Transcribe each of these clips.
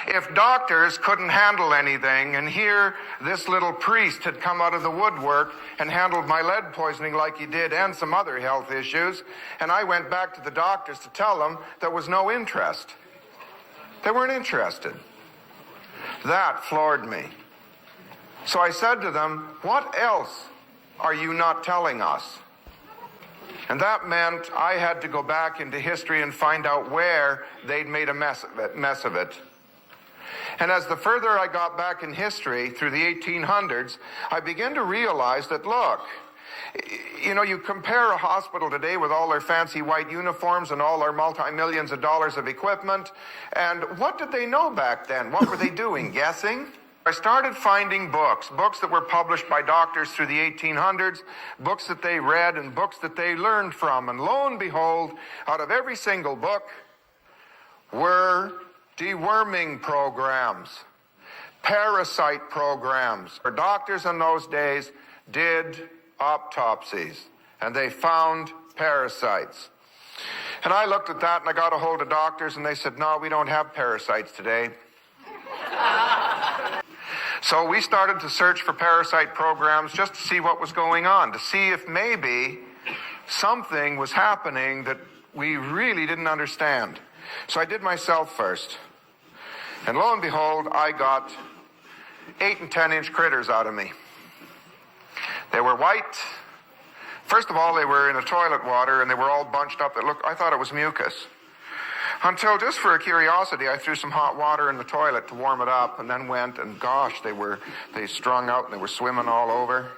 If doctors couldn't handle anything, and here this little priest had come out of the woodwork and handled my lead poisoning like he did and some other health issues, and I went back to the doctors to tell them there was no interest. They weren't interested. That floored me. So I said to them, what else are you not telling us? And that meant I had to go back into history and find out where they'd made a mess of it. And as the further I got back in history through the 1800s, I began to realize that, look, you know, you compare a hospital today with all their fancy white uniforms and all their multi-millions of dollars of equipment, and what did they know back then? What were they doing? Guessing? I started finding books that were published by doctors through the 1800s, books that they read and books that they learned from. And lo and behold, out of every single book were deworming programs, parasite programs. Our doctors in those days did autopsies, and they found parasites. And I looked at that and I got a hold of doctors and they said, no, we don't have parasites today. So we started to search for parasite programs just to see what was going on, to see if maybe something was happening that we really didn't understand. So I did myself first. And lo and behold, I got 8 and 10-inch critters out of me. They were white. First of all, they were in the toilet water and they were all bunched up. I thought it was mucus. Until, just for a curiosity, I threw some hot water in the toilet to warm it up and then went, and gosh, they strung out and they were swimming all over.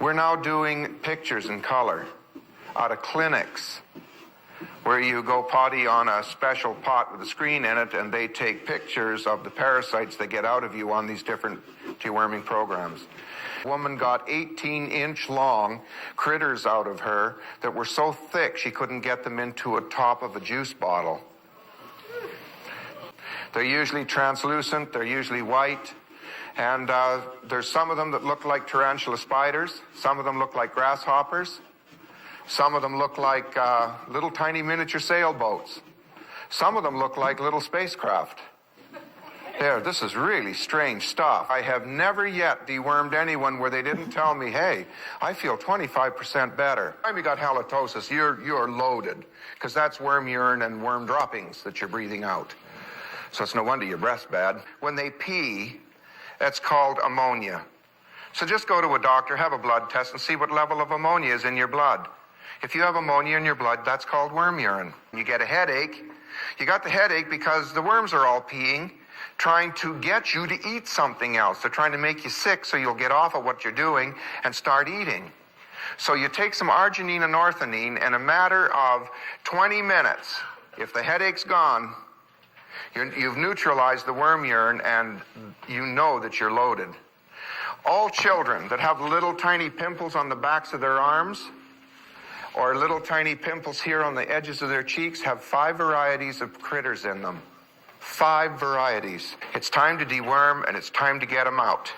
We're now doing pictures in color out of clinics where you go potty on a special pot with a screen in it and they take pictures of the parasites they get out of you on these different deworming programs. A woman got 18-inch long critters out of her that were so thick she couldn't get them into a top of a juice bottle. They're usually translucent, they're usually white, and there's some of them that look like tarantula spiders, some of them look like grasshoppers, some of them look like little tiny miniature sailboats, some of them look like little spacecraft. There, this is really strange stuff. I have never yet dewormed anyone where they didn't tell me, hey, I feel 25% better. By the time you got halitosis, you're loaded, because that's worm urine and worm droppings that you're breathing out. So it's no wonder your breath's bad. When they pee, that's called ammonia. So just go to a doctor, have a blood test, and see what level of ammonia is in your blood. If you have ammonia in your blood, that's called worm urine. You get a headache. You got the headache because the worms are all peeing, trying to get you to eat something else. They're trying to make you sick so you'll get off of what you're doing and start eating. So you take some arginine and orthodine, in a matter of 20 minutes, if the headache's gone, you've neutralized the worm urine and you know that you're loaded. All children that have little tiny pimples on the backs of their arms or little tiny pimples here on the edges of their cheeks have 5 varieties of critters in them. 5 varieties. It's time to deworm and it's time to get them out.